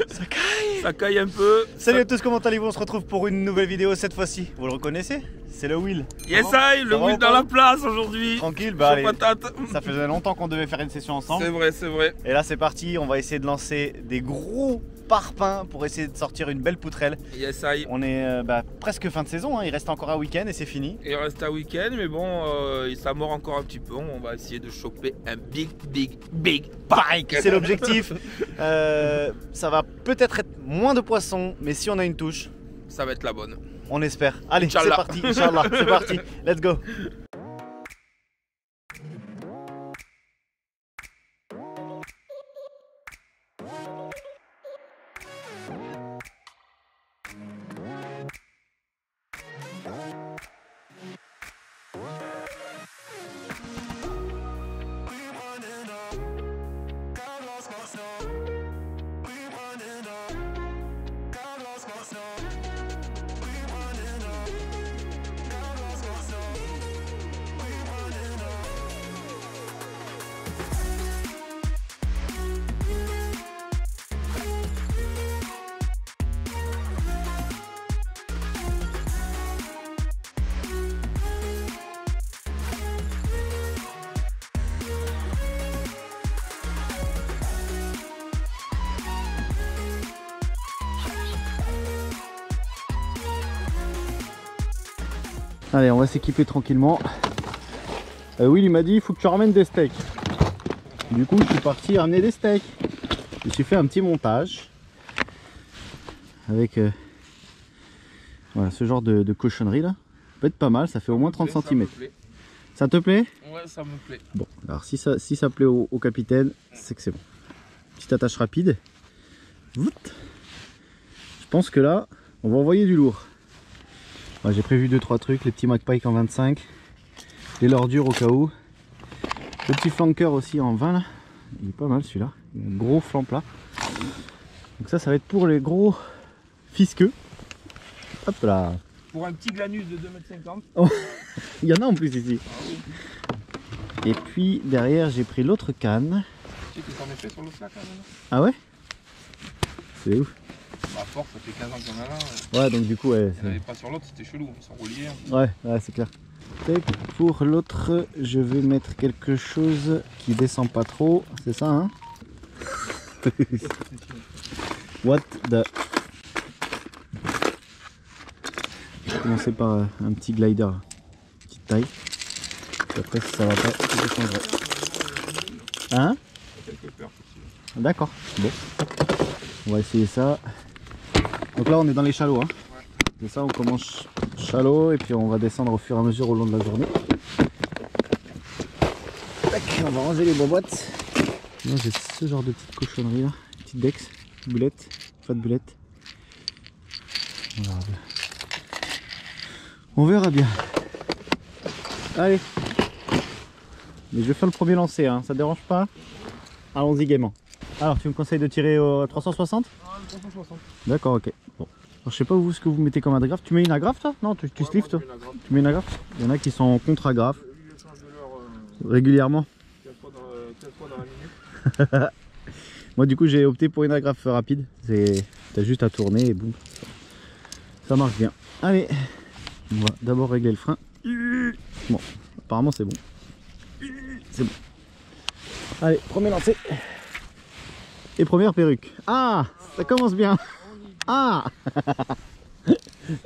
Ça caille. Ça caille un peu. Salut à tous, comment allez-vous? On se retrouve pour une nouvelle vidéo cette fois-ci. Vous le reconnaissez? C'est le Will. Yes, I, le Will dans la place aujourd'hui. Tranquille, bah allez, patate. ça faisait longtemps qu'on devait faire une session ensemble. C'est vrai, c'est vrai. Et là c'est parti, on va essayer de lancer des gros parpaings pour essayer de sortir une belle poutrelle. Yes, I. On est presque fin de saison, hein. Il reste encore un week-end et c'est fini. Il reste un week-end, mais bon, ça mord encore un petit peu. On va essayer de choper un big pike. C'est l'objectif. Ça va peut-être être moins de poissons, mais si on a une touche, ça va être la bonne. On espère. Allez, c'est Inch'Allah. parti, Inch'Allah, c'est parti. Let's go. Allez, on va s'équiper tranquillement. Oui, il m'a dit il faut que tu ramènes des steaks. Du coup, je suis parti ramener des steaks. Je me suis fait un petit montage avec voilà, ce genre de cochonnerie là. Ça peut être pas mal, ça fait au moins 30 cm. Ça te plaît? Ouais, ça me plaît. Bon, alors si ça plaît au capitaine, c'est que c'est bon. Petite attache rapide. Je pense que là, on va envoyer du lourd. Ouais, j'ai prévu 2-3 trucs, les petits McPike en 25, les lordures au cas où, le petit flanqueur aussi en 20 là, il est pas mal celui-là, un gros flanc plat. Donc ça va être pour les gros fisqueux. Hop là. Pour un petit glanus de 2,50 m. Oh, il y en a en plus ici. Et puis derrière j'ai pris l'autre canne. Tu sais que t'en es fait sur l'autre là quand même. Ah ouais? C'est ouf. À force, ça fait 15 ans qu'on en a là. Ouais, donc du coup, ouais. Il n'y en avait pas sur l'autre, c'était chelou, ils sont reliés. Ouais, c'est clair. Pour l'autre, je vais mettre quelque chose qui descend pas trop, c'est ça, hein? What the... Je vais commencer par un petit glider, petite taille. Et après, si ça va pas, je changerai. Hein? D'accord, bon. On va essayer ça. Donc là on est dans les chalots, hein. Ouais. C'est ça, on commence chalot et puis on va descendre au fur et à mesure au long de la journée. Tac, on va ranger les boîtes. Moi j'ai ce genre de petite cochonnerie là, petite dex, boulette, pas de boulette. On verra bien. Allez. Mais je vais faire le premier lancer, hein. Ça te dérange pas? Allons-y gaiement. Alors tu me conseilles de tirer au 360? 360. D'accord, ok. Bon. Alors, je sais pas vous ce que vous mettez comme agrafe. Tu mets une agrafe toi? Non, tu slives toi? Tu mets une agrafe? Il y en a qui sont en contre-agrafe. Régulièrement. 4 fois dans la minute. Moi du coup j'ai opté pour une agrafe rapide. T'as juste à tourner et boum. Ça marche bien. Allez. On va d'abord régler le frein. Bon, apparemment c'est bon. C'est bon. Allez, premier lancé. Et première perruque. Ah, ça commence bien. Ah.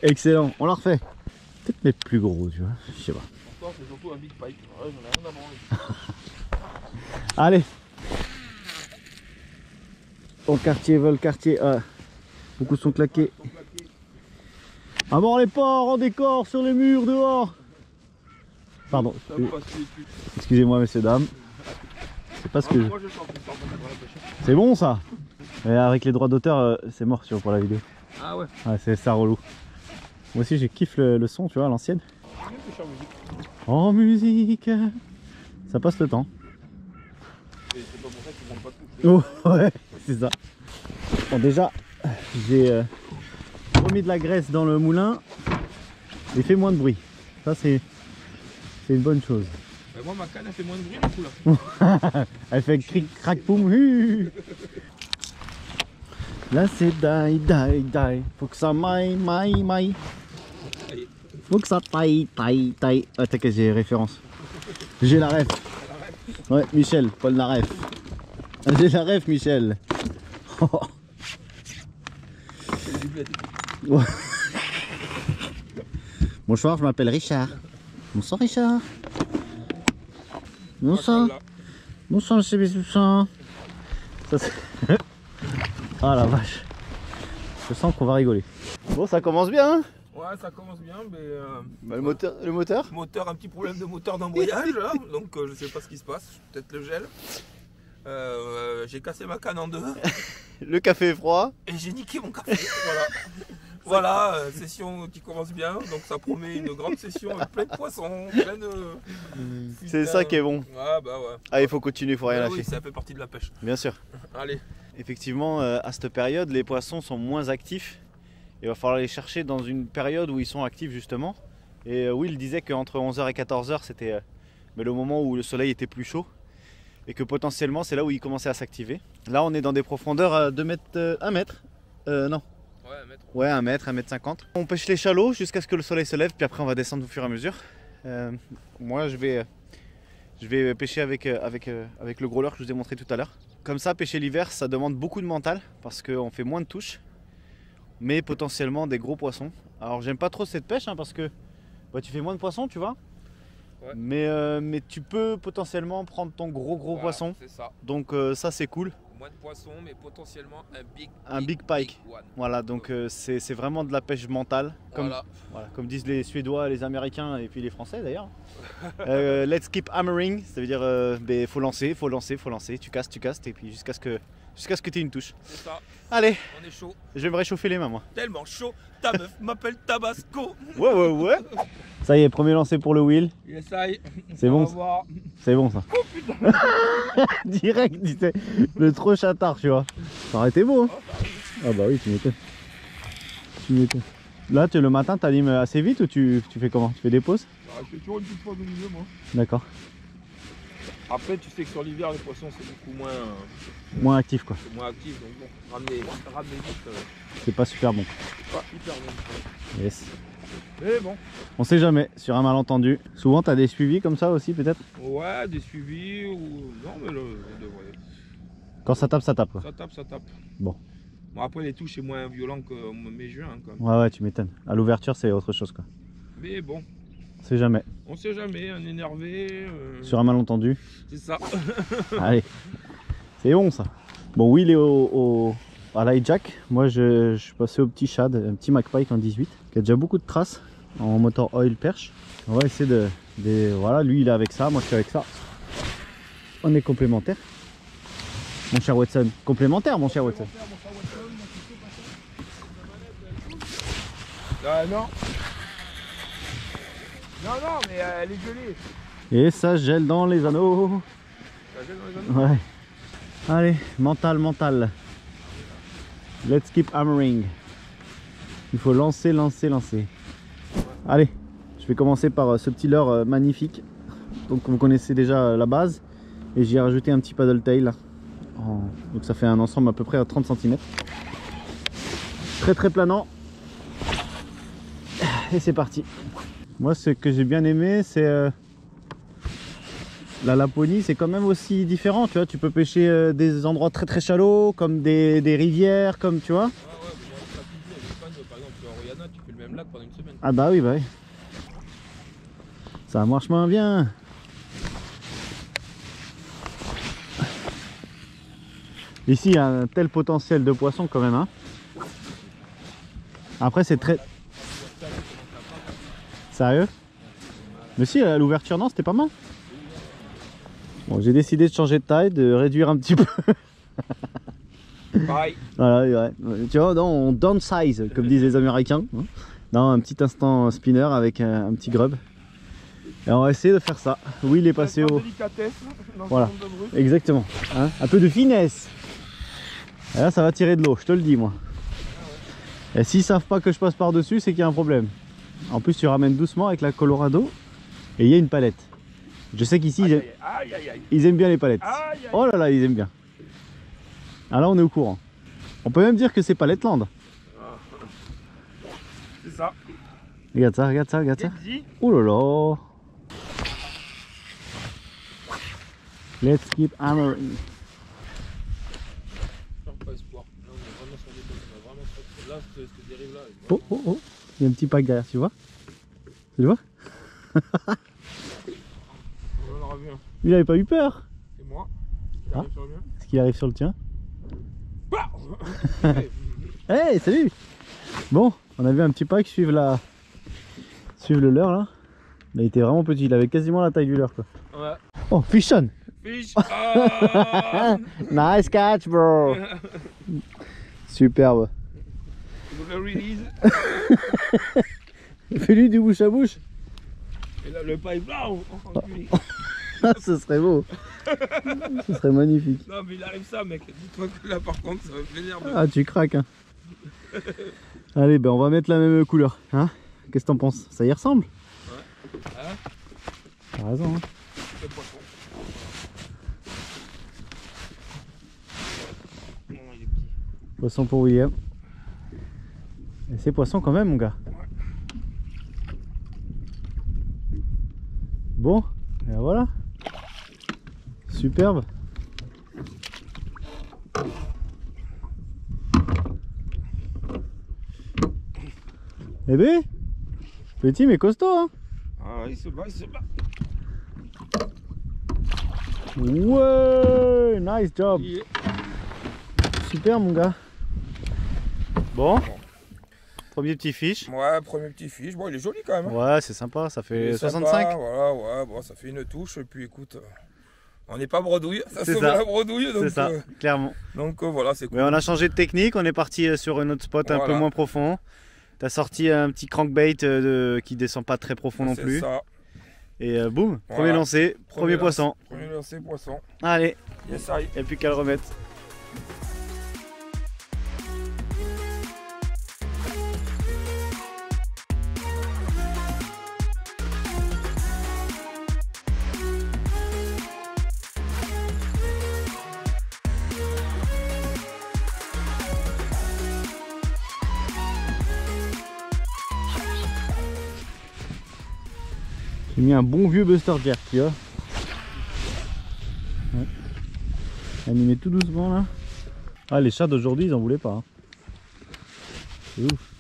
Excellent, on la refait. Peut-être mettre plus gros, tu vois. Je sais pas. C'est surtout un big pike. Ouais, j'en ai rien à Allez. Au quartier, vol quartier. Ah. Beaucoup sont claqués. Ah bon, les porcs en décor sur les murs dehors. Pardon. Excusez-moi, messieurs, dames. C'est pas ce que je... C'est bon ça. Et avec les droits d'auteur, c'est mort pour la vidéo. Ah ouais. Ouais, c'est ça relou. Moi aussi, j'ai kiffe le son, tu vois, à l'ancienne. En musique. Ça passe le temps. Et c'est pas pour ça qu'ils vont pas tout. Oh, ouais, c'est ça. Bon, déjà, j'ai remis de la graisse dans le moulin et fait moins de bruit. Ça, c'est une bonne chose. Bah moi, ma canne, elle fait moins de bruit du coup là. Elle fait cric, crac, poum. Là c'est die, die, die. Faut que ça maille, maille, maille. Faut que ça taille, taille, taille. Ah t'inquiète, j'ai référence. J'ai la ref. Ouais, Michel, Paul Naref. J'ai la ref, Michel. Ouais. Bonsoir, je m'appelle Richard. Bonsoir Richard. Bonsoir. Bonsoir le CB600. Ça c'est... Ah la vache. Je sens qu'on va rigoler. Bon, ça commence bien hein. Ouais, ça commence bien, mais... Bah, le moteur Moteur, un petit problème de moteur d'embrayage, là. Donc je sais pas ce qui se passe, peut-être le gel. J'ai cassé ma canne en deux. Le café est froid. Et j'ai niqué mon café, voilà. Voilà, session qui commence bien, donc ça promet une grande session avec plein de poissons, plein de... C'est ça qui est bon. Ouais, bah ouais. Ah, il faut continuer, il faut rien lâcher. Oui, ça fait partie de la pêche. Bien sûr. Allez. Effectivement, à cette période, les poissons sont moins actifs. Il va falloir les chercher dans une période où ils sont actifs justement. Et Will disait qu'entre 11h et 14h, c'était le moment où le soleil était plus chaud. Et que potentiellement, c'est là où ils commençaient à s'activer. Là, on est dans des profondeurs à 2 mètres... 1 mètre non. Ouais, 1 mètre. Ouais, 1 mètre, 1 mètre 50. On pêche les chalots jusqu'à ce que le soleil se lève, puis après on va descendre au fur et à mesure. Moi je vais pêcher avec le gros leurre que je vous ai montré tout à l'heure. Comme ça, pêcher l'hiver, ça demande beaucoup de mental, parce qu'on fait moins de touches, mais potentiellement des gros poissons. Alors j'aime pas trop cette pêche, hein, parce que bah, tu fais moins de poissons, tu vois. Ouais. Mais tu peux potentiellement prendre ton gros voilà, poisson. C'est ça. Donc ça c'est cool. Moins de poissons, mais potentiellement un big pike. Voilà, donc c'est vraiment de la pêche mentale. Comme disent les Suédois, les Américains et puis les Français d'ailleurs. Let's keep hammering, ça veut dire faut lancer, tu castes et puis jusqu'à ce que tu aies une touche. C'est ça. Allez, on est chaud. Je vais me réchauffer les mains moi. Tellement chaud, ta meuf m'appelle Tabasco. Ouais. Ça y est, premier lancé pour le Will. Yes, ça y est. C'est bon. C'est bon ça. Oh putain. Direct, le trop chatard, tu vois. Ça aurait été beau. Hein. Ah bah oui, tu m'étonnes. Là, le matin, tu animes assez vite ou tu fais comment? Tu fais des pauses? Je fais toujours une petite pause au milieu, moi. D'accord. Après, tu sais que sur l'hiver, les poissons, c'est beaucoup moins actif, quoi. C'est moins actif, donc bon, ramener vite. C'est pas super bon. C'est pas hyper bon. Yes. Mais bon. On sait jamais, sur un malentendu. Souvent, tu as des suivis comme ça aussi, peut-être? Ouais, des suivis ou... Non, mais là, on devrait... Quand ça tape, ça tape, quoi. Ça tape. Bon. Bon, après, les touches, c'est moins violent que mai-juin, quoi. Ouais, tu m'étonnes. À l'ouverture, c'est autre chose, quoi. Mais bon. On sait jamais. On sait jamais, on est énervé. Sur un malentendu. C'est ça. Allez. C'est bon, ça. Bon, Will est à l'hijack. Moi, je suis passé au petit shad, un petit McPike en 18, qui a déjà beaucoup de traces en motor oil perche. On va essayer voilà, lui il est avec ça, moi je suis avec ça. On est complémentaires. Mon cher Watson. Complémentaire, mon cher Watson. Non. Non, mais elle est gelée. Et ça gèle dans les anneaux. Ça gèle dans les anneaux. Ouais. Allez, mental. Let's keep hammering. Il faut lancer. Allez, je vais commencer par ce petit leurre magnifique. Donc vous connaissez déjà la base. Et j'y ai rajouté un petit paddle tail. Donc ça fait un ensemble à peu près à 30 cm. Très planant. Et c'est parti. Moi ce que j'ai bien aimé c'est la Laponie, c'est quand même aussi différent, tu vois, tu peux pêcher des endroits très chalots, comme des rivières, comme tu vois. Par exemple, en Royana, tu fais le même lac pendant une semaine. Ah bah oui. Ça marche moins bien. Ici, il y a un tel potentiel de poissons quand même, hein. Après, c'est très... Sérieux? Mais si, à l'ouverture, non, c'était pas mal. Bon, j'ai décidé de changer de taille, de réduire un petit peu. Pareil. Voilà, ouais. Tu vois, on downsize, comme disent les Américains. Dans un petit instant spinner avec un petit grub. Et on va essayer de faire ça. Oui, il est passé au... Voilà, exactement. Hein, un peu de finesse. Et là, ça va tirer de l'eau, je te le dis, moi. Et s'ils savent pas que je passe par-dessus, c'est qu'il y a un problème. En plus, tu ramènes doucement avec la Colorado. Et il y a une palette. Je sais qu'ici, ils aiment bien les palettes. Oh là là, ils aiment bien. Ah là, on est au courant. On peut même dire que c'est pas Letland. Ah. C'est ça. Regarde ça, regarde ça, regarde ça. Dit. Oh là là. Let's keep hammering. Pas espoir. Là, on est vraiment sur des bonnes. On est vraiment sur... Là, ce que dérive là. Oh, oh, oh. Il y a un petit pack derrière, tu vois? Tu le vois? On en aura vu un. Il avait pas eu peur. Et moi. Il arrive sur le mien. Est-ce qu'il arrive sur le tien? Bah Hey, salut! Bon, on a vu un petit pack suivre le leurre là. Il a été vraiment petit, il avait quasiment la taille du leurre quoi. Ouais. Oh, fish on! Fish. Ah. Nice catch, bro! Superbe. Le release. Fais-lui du bouche à bouche. Et là, le pipe là, enculé. Ce serait beau. Ce serait magnifique. Non, mais il arrive ça, mec. Dis-toi que là, par contre, ça va venir. Ah, tu craques, hein. Allez, ben on va mettre la même couleur. Hein? Qu'est-ce que t'en penses? Ça y ressemble? Ouais. Hein? T'as raison, hein. Le poisson. Non, il est petit. Poisson pour William. Et c'est poisson quand même, mon gars. Ouais. Bon, et voilà. Superbe. Eh ben, petit mais costaud, hein. Ah, il se bat, il se bat. Ouais, nice job. Il est... Super, mon gars. Bon. Premier petit fiche. Ouais, premier petit fiche. Bon, il est joli quand même. Hein. Ouais, c'est sympa, ça Il fait est 65. sympa, voilà, ouais, bon, ça fait une touche. Et puis écoute, on n'est pas bredouille, ça C'est sauve ça. la bredouille. C'est ça, clairement. Donc voilà, c'est cool. Mais on a changé de technique, on est parti sur un autre spot un peu Voilà. moins profond. T'as sorti un petit crankbait qui descend pas très profond non plus. C'est ça. Et boum, Voilà. premier lancé, premier poisson. Premier lancé, poisson. Allez, Yes, I. il n'y a plus qu'à le remettre. J'ai mis un bon vieux Buster Jerk, tu vois. Ouais. Animé tout doucement là. Ah, les chats d'aujourd'hui ils en voulaient pas. Hein. C'est ouf.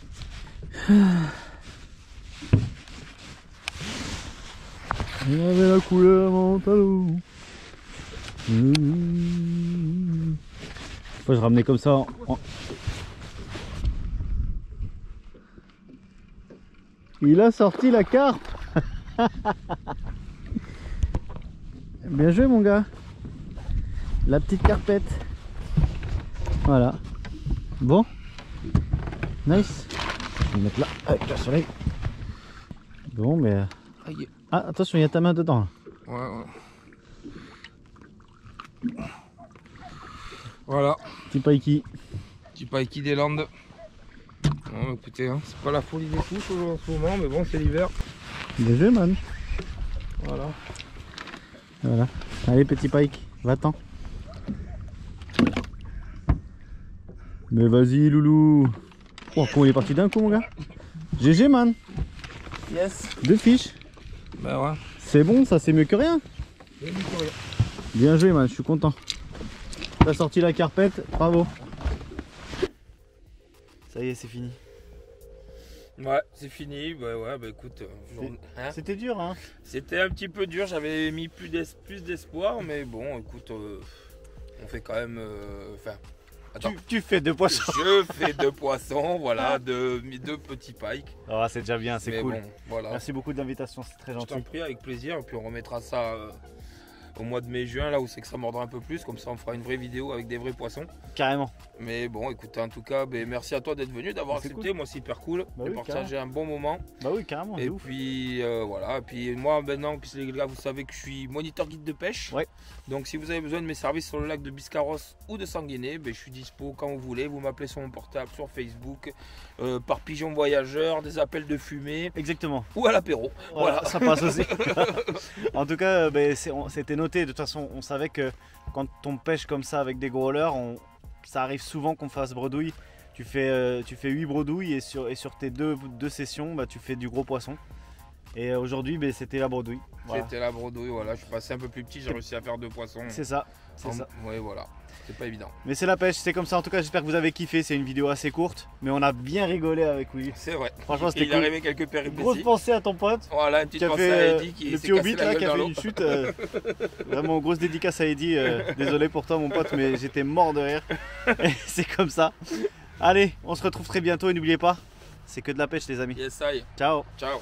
Il avait la couleur mentalo. Faut je ramenais comme ça en... Il a sorti la carpe. Bien joué mon gars. La petite carpette. Voilà. Bon. Nice. Je vais le mettre là avec le soleil. Bon mais... Aïe. Ah attention, il y a ta main dedans là. Ouais, ouais. Voilà. Petit paiki. Petit paiki des Landes. Bon, écoutez, hein, c'est pas la folie des touches en ce moment, mais bon, c'est l'hiver. Bien joué man. Voilà. Voilà. Allez petit pike, va-t'en. Mais vas-y loulou. Oh comment il est parti d'un coup mon gars. GG man. Yes. 2 fiches. Bah ouais. C'est bon, ça c'est mieux que rien. C'est mieux que rien. Bien joué man, je suis content. T'as sorti la carpette, bravo. Ça y est, c'est fini. Ouais, c'est fini. Bah ouais, bah écoute. Hein, C'était dur hein. c'était un petit peu dur, j'avais mis plus d'espoir, mais bon, écoute, on fait quand même. Enfin, attends. Tu fais 2 poissons. Je fais 2 poissons, voilà, 2 petits pikes. Ah c'est déjà bien, c'est Mais cool. bon, voilà. Merci beaucoup de l'invitation, c'est très Je gentil. t'en prie, avec plaisir. Et puis on remettra ça au mois de mai-juin, là où c'est que ça mordra un peu plus. Comme ça, on fera une vraie vidéo avec des vrais poissons. Carrément. Mais bon, écoute, en tout cas, ben, merci à toi d'être venu, d'avoir C'est accepté. cool. Moi, c'est hyper cool. Bah de oui, partager un bon moment. Bah oui, carrément, Et c'est ouf. puis voilà. Et puis moi, maintenant, puisque les gars, vous savez que je suis moniteur guide de pêche. Ouais. Donc, si vous avez besoin de mes services sur le lac de Biscarros ou de Sanguinet, ben, je suis dispo quand vous voulez. Vous m'appelez sur mon portable, sur Facebook, par pigeon voyageur, des appels de fumée Exactement. ou à l'apéro. Voilà. Ça passe aussi. En tout cas, c'était noté. De toute façon, on savait que quand on pêche comme ça avec des gros leurres, ça arrive souvent qu'on fasse bredouille. Tu fais 8 bredouilles et sur tes deux sessions, bah, tu fais du gros poisson. Et aujourd'hui, bah, c'était la bredouille. Voilà. C'était la bredouille, voilà. Je suis passé un peu plus petit, j'ai réussi à faire 2 poissons. C'est ça. Ouais, voilà. C'est pas évident. Mais c'est la pêche, c'est comme ça. En tout cas, j'espère que vous avez kiffé. C'est une vidéo assez courte, mais on a bien rigolé avec Willy. C'est vrai. Franchement, c'était cool. Il est arrivé quelques péripéties. Grosse pensée à ton pote. Voilà, une petite Qui a pensée fait à Eddy qui le s'est petit cassé hobbit la là, gueule qui a dans fait l'eau. une chute. Vraiment grosse dédicace à Eddy. Désolé pour toi mon pote, mais j'étais mort de rire. Et c'est comme ça. Allez, on se retrouve très bientôt et n'oubliez pas, c'est que de la pêche les amis. Yes, I. Ciao. Ciao.